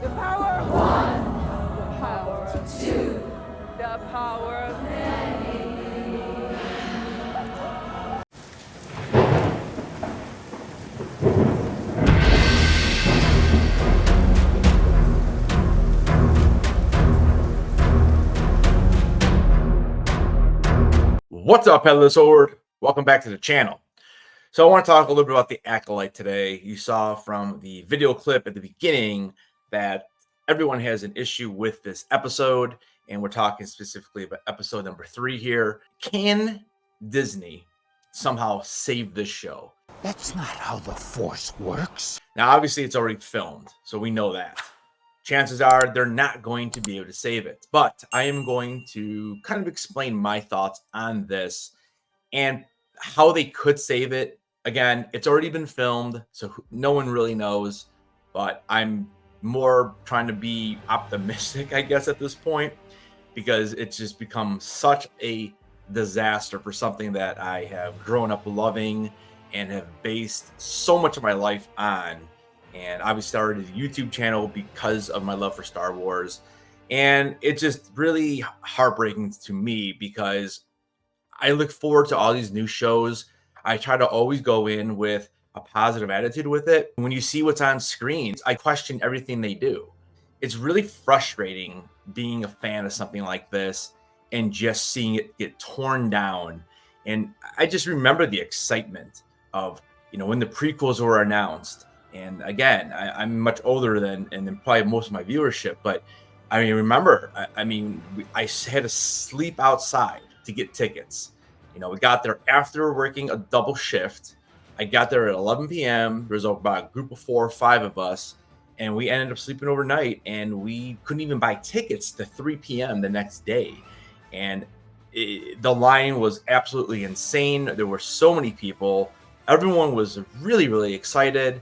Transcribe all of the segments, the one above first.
The power of one. The power of two. The power of many. What's up, Headless? Welcome back to the channel. So I want to talk a little bit about The Acolyte today. You saw from the video clip at the beginning that everyone has an issue with this episode, and we're talking specifically about episode number 3 here. Can Disney somehow save this show? That's not how the Force works. Now, obviously, it's already filmed, so we know that. Chances are they're not going to be able to save it, but I am going to kind of explain my thoughts on this and how they could save it. Again, it's already been filmed, so no one really knows, but I'm more trying to be optimistic, I guess, at this point, because it's just become such a disaster for something that I have grown up loving and have based so much of my life on. And I started a YouTube channel because of my love for Star Wars. And it's just really heartbreaking to me because I look forward to all these new shows. I try to always go in with a positive attitude with it. When you see what's on screens, I question everything they do. It's really frustrating being a fan of something like this and just seeing it get torn down. And I just remember the excitement of, when the prequels were announced. And again, I'm much older than probably most of my viewership, but I remember, I had to sleep outside to get tickets. We got there after working a double shift. I got there at 11 p.m. There was about a group of 4 or 5 of us, and we ended up sleeping overnight, and we couldn't even buy tickets to 3 p.m. the next day. And the line was absolutely insane. There were so many people. Everyone was really, really excited.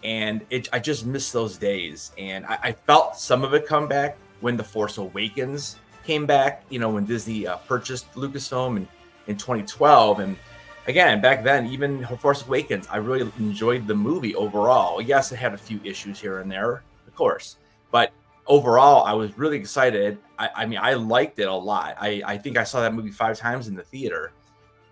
And I just missed those days. And I felt some of it come back when The Force Awakens came back, when Disney purchased Lucasfilm in 2012. And again, back then, even Force Awakens, I really enjoyed the movie overall. Yes, it had a few issues here and there, of course. But overall, I was really excited. I liked it a lot. I think I saw that movie 5 times in the theater.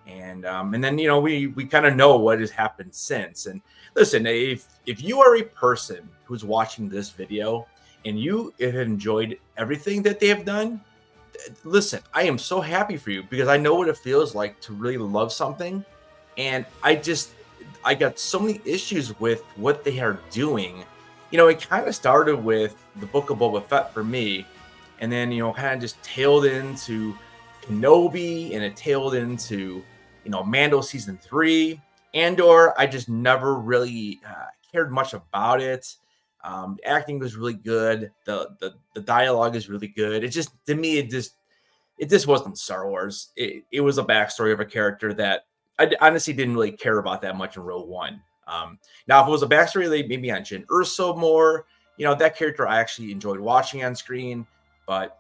And then, we kind of know what has happened since. And listen, if you are a person who's watching this video and you have enjoyed everything that they have done, listen, I am so happy for you because I know what it feels like to really love something. And I got so many issues with what they are doing. It kind of started with the Book of Boba Fett for me. And then, kind of just tailed into Kenobi, and it tailed into Mando season 3. Andor, I just never really cared much about it. The acting was really good. The dialogue is really good. It just, to me, it just wasn't Star Wars. It was a backstory of a character that I honestly didn't really care about that much in Rogue One. Now, if it was a backstory, they maybe mentioned Urso more. That character I actually enjoyed watching on screen. But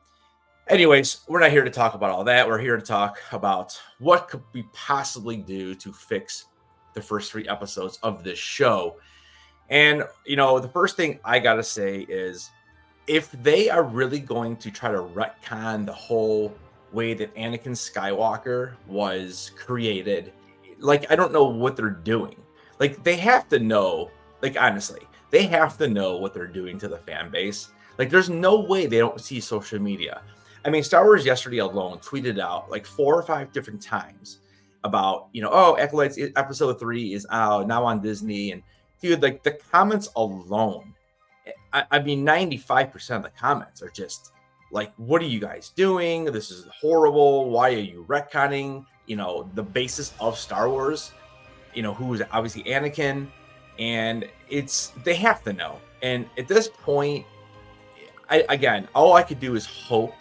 anyways, we're not here to talk about all that. We're here to talk about what could we possibly do to fix the first 3 episodes of this show. And, the first thing I got to say is if they are really going to try to retcon the whole way that Anakin Skywalker was created, I don't know what they're doing. They have to know, honestly, they have to know what they're doing to the fan base. There's no way they don't see social media. Star Wars yesterday alone tweeted out 4 or 5 different times about, Acolytes episode 3 is out now on Disney. And dude, the comments alone, 95% of the comments are just what are you guys doing? This is horrible. Why are you retconning, the basis of Star Wars, who is obviously Anakin. And they have to know. And at this point, all I could do is hope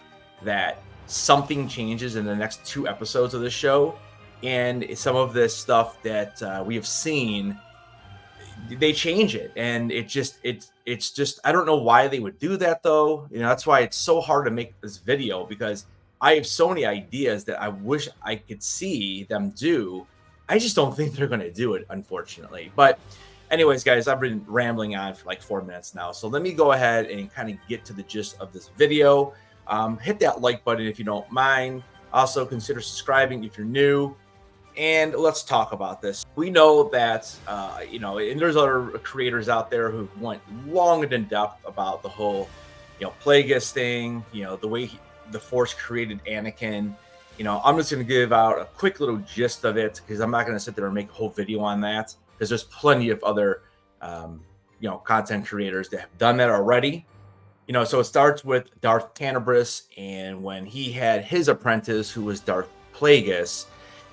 that something changes in the next 2 episodes of the show, and some of this stuff that we have seen, they change it. And it's just I don't know why they would do that though. That's why it's so hard to make this video, because I have so many ideas that I wish I could see them do. I just don't think they're going to do it, unfortunately. But Anyways, guys, I've been rambling on for like 4 minutes now. So let me go ahead and kind of get to the gist of this video. Hit that like button if you don't mind. Also, consider subscribing if you're new. And let's talk about this. We know that, and there's other creators out there who went long and in depth about the whole, Plagueis thing, the way the Force created Anakin. I'm just going to give out a quick little gist of it because I'm not going to sit there and make a whole video on that because there's plenty of other, content creators that have done that already. So it starts with Darth Tenebris, and when he had his apprentice, who was Darth Plagueis.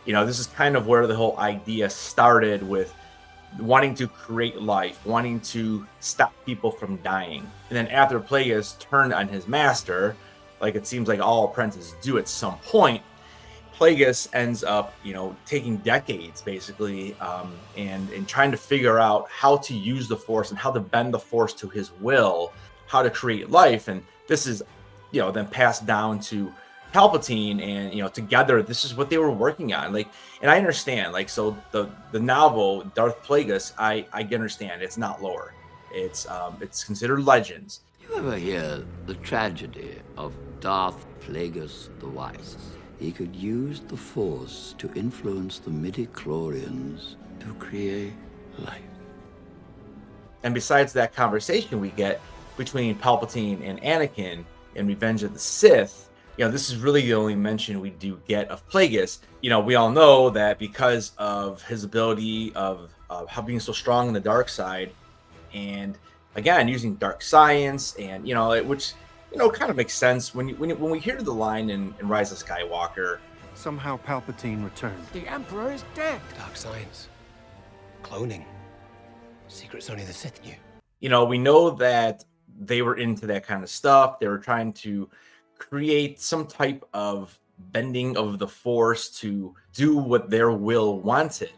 This is kind of where the whole idea started with wanting to create life, wanting to stop people from dying. And then after Plagueis turned on his master, like it seems like all apprentices do at some point, Plagueis ends up, taking decades basically, and trying to figure out how to use the Force and how to bend the Force to his will, how to create life. And this is, then passed down to Palpatine, and together this is what they were working on. And I understand, so the novel Darth Plagueis, I understand it's not lore, it's considered legends. You ever hear the tragedy of Darth Plagueis the Wise? He could use the Force to influence the midi-chlorians to create life. And besides that conversation we get between Palpatine and Anakin in Revenge of the Sith, this is really the only mention we do get of Plagueis. We all know that because of his ability of how being so strong in the dark side, and again using dark science, and which kind of makes sense when we hear the line in Rise of Skywalker. Somehow Palpatine returned. The Emperor is dead. Dark science. Cloning. Secrets only the Sith knew. We know that they were into that kind of stuff. They were trying to create some type of bending of the Force to do what their will wanted,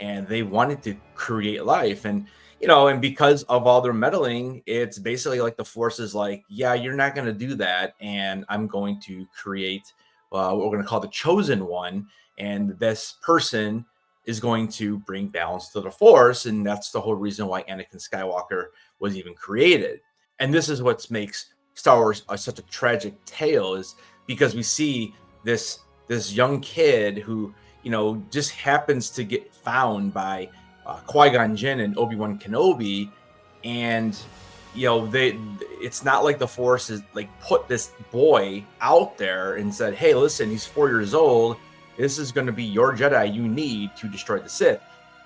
and they wanted to create life. And and because of all their meddling, it's basically like the Force is like, yeah, you're not going to do that, and I'm going to create what we're going to call the Chosen One, and this person is going to bring balance to the Force. And that's the whole reason why Anakin Skywalker was even created. And this is what makes Star Wars such a tragic tale, is because we see this young kid who just happens to get found by Qui-Gon Jinn and Obi-Wan Kenobi, and it's not like the Force is like put this boy out there and said, hey, listen, he's 4 years old, this is going to be your Jedi you need to destroy the Sith.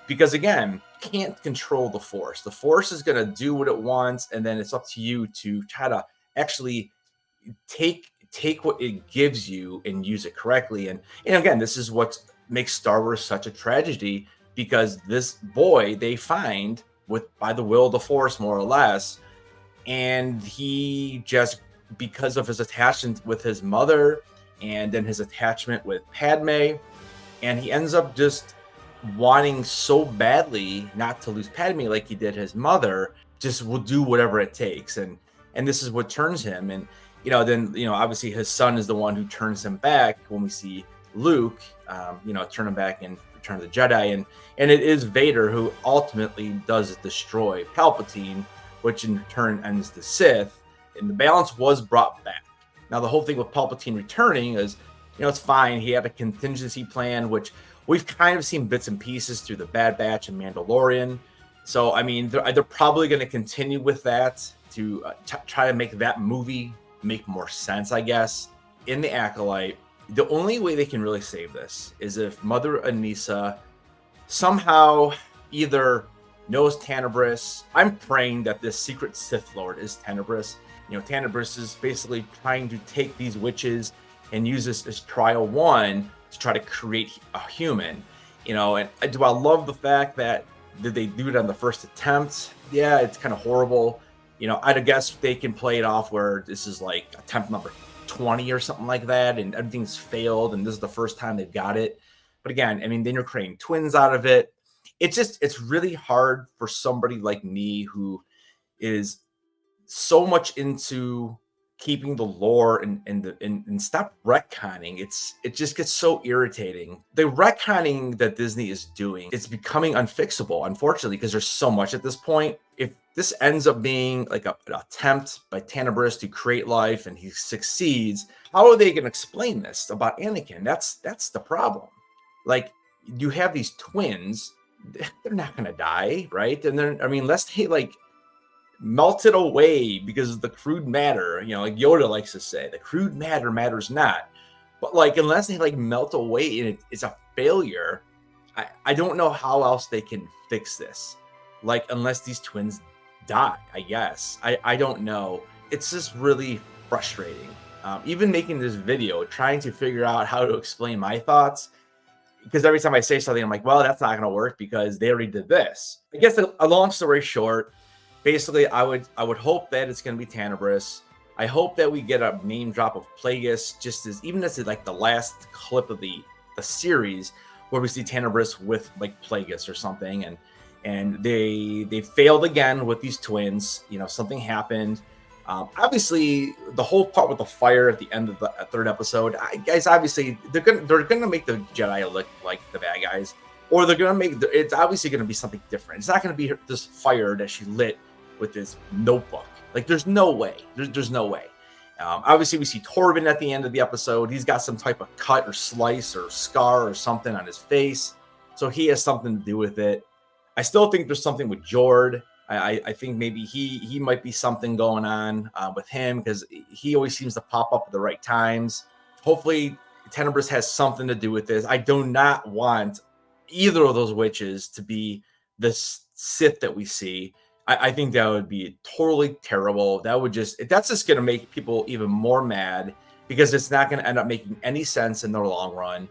Because again, you can't control the Force. The Force is going to do what it wants, and then it's up to you to try to actually take what it gives you and use it correctly. And again, this is what makes Star Wars such a tragedy, because this boy they find by the will of the Force, more or less, and he just, because of his attachment with his mother and then his attachment with Padme, and he ends up just wanting so badly not to lose Padme like he did his mother, just will do whatever it takes. And this is what turns him. And then obviously his son is the one who turns him back when we see Luke turn him back in Return of the Jedi, and it is Vader who ultimately does destroy Palpatine, which in turn ends the Sith, and the balance was brought back. Now the whole thing with Palpatine returning is, it's fine, he had a contingency plan, which we've kind of seen bits and pieces through the Bad Batch and Mandalorian. So I mean, they're probably going to continue with that to try to make that movie make more sense, I guess. In The Acolyte, the only way they can really save this is if Mother Anissa somehow either knows Tenebris. I'm praying that this secret Sith Lord is Tenebris. Tenebris is basically trying to take these witches and use this as trial one to try to create a human. And do I love the fact that did they do it on the first attempt? Yeah, it's kind of horrible. I'd guess they can play it off where this is like attempt number 20 or something like that, and everything's failed, and this is the first time they've got it. But again, I mean, then you're creating twins out of it. It's really hard for somebody like me who is so much into keeping the lore and stop retconning. It just gets so irritating. The retconning that Disney is doing, it's becoming unfixable, unfortunately, because there's so much at this point. If this ends up being like an attempt by Tenebris to create life and he succeeds, how are they going to explain this about Anakin? That's the problem. Like, you have these twins, they're not going to die, right? And then, I mean, unless they like melted away because of the crude matter, you know, like Yoda likes to say, the crude matter matters not. But like, unless they like melt away and it's a failure, I don't know how else they can fix this. Like, unless these twins die, I guess. I don't know. It's just really frustrating. Even making this video, trying to figure out how to explain my thoughts, because every time I say something, I'm like, well, that's not going to work because they already did this. I guess a long story short, basically, I would hope that it's going to be Tenebris. I hope that we get a name drop of Plagueis, just as even as like the last clip of the series where we see Tenebris with like Plagueis or something, and they failed again with these twins. You know, something happened. Obviously, the whole part with the fire at the end of the third episode, guys, obviously they're gonna make the Jedi look like the bad guys, or they're gonna make it's obviously gonna be something different. It's not gonna be this fire that she lit with this notebook. Like, there's no way. There's no way. Obviously, we see Torben at the end of the episode. He's got some type of cut or slice or scar or something on his face, so he has something to do with it. I still think there's something with Jord. I think maybe he might be something going on with him, because he always seems to pop up at the right times. Hopefully, Tenebris has something to do with this. I do not want either of those witches to be the Sith that we see. I think that would be totally terrible. That's just going to make people even more mad, because it's not going to end up making any sense in the long run.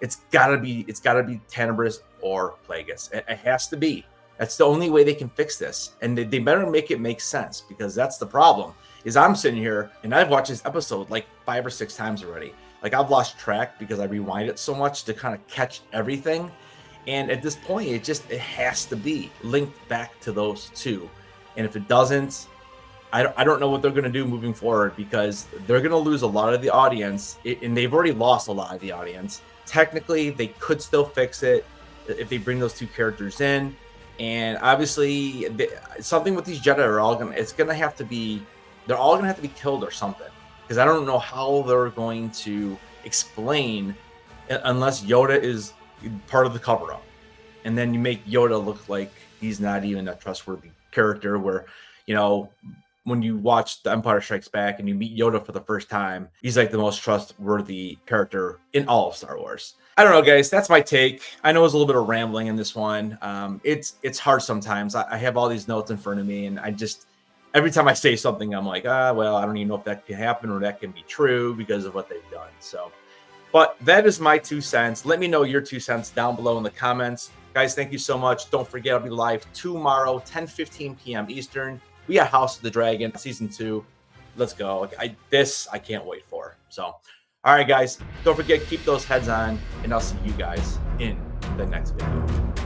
It's gotta be Tenebris or Plagueis. It has to be. That's the only way they can fix this. And they better make it make sense, because that's the problem. Is I'm sitting here and I've watched this episode like 5 or 6 times already. Like, I've lost track because I rewind it so much to kind of catch everything. And at this point, it has to be linked back to those two. And if it doesn't, I don't know what they're going to do moving forward, because they're going to lose a lot of the audience, and they've already lost a lot of the audience. Technically, they could still fix it if they bring those two characters in. And obviously, something with these Jedi they're all going to have to be killed or something, because I don't know how they're going to explain, unless Yoda is part of the cover-up, and then you make Yoda look like he's not even a trustworthy character, where, you know, when you watch The Empire Strikes Back and you meet Yoda for the first time, he's like the most trustworthy character in all of Star Wars. I don't know, guys. That's my take. I know it was a little bit of rambling in this one. It's hard sometimes. I have all these notes in front of me, and every time I say something, I'm like, well, I don't even know if that can happen or that can be true because of what they've done. So, but that is my 2 cents. Let me know your 2 cents down below in the comments. Guys, thank you so much. Don't forget, I'll be live tomorrow, 10:15 p.m. Eastern. We got House of the Dragon, Season 2. Let's go. I can't wait for. So, all right, guys. Don't forget, keep those heads on, and I'll see you guys in the next video.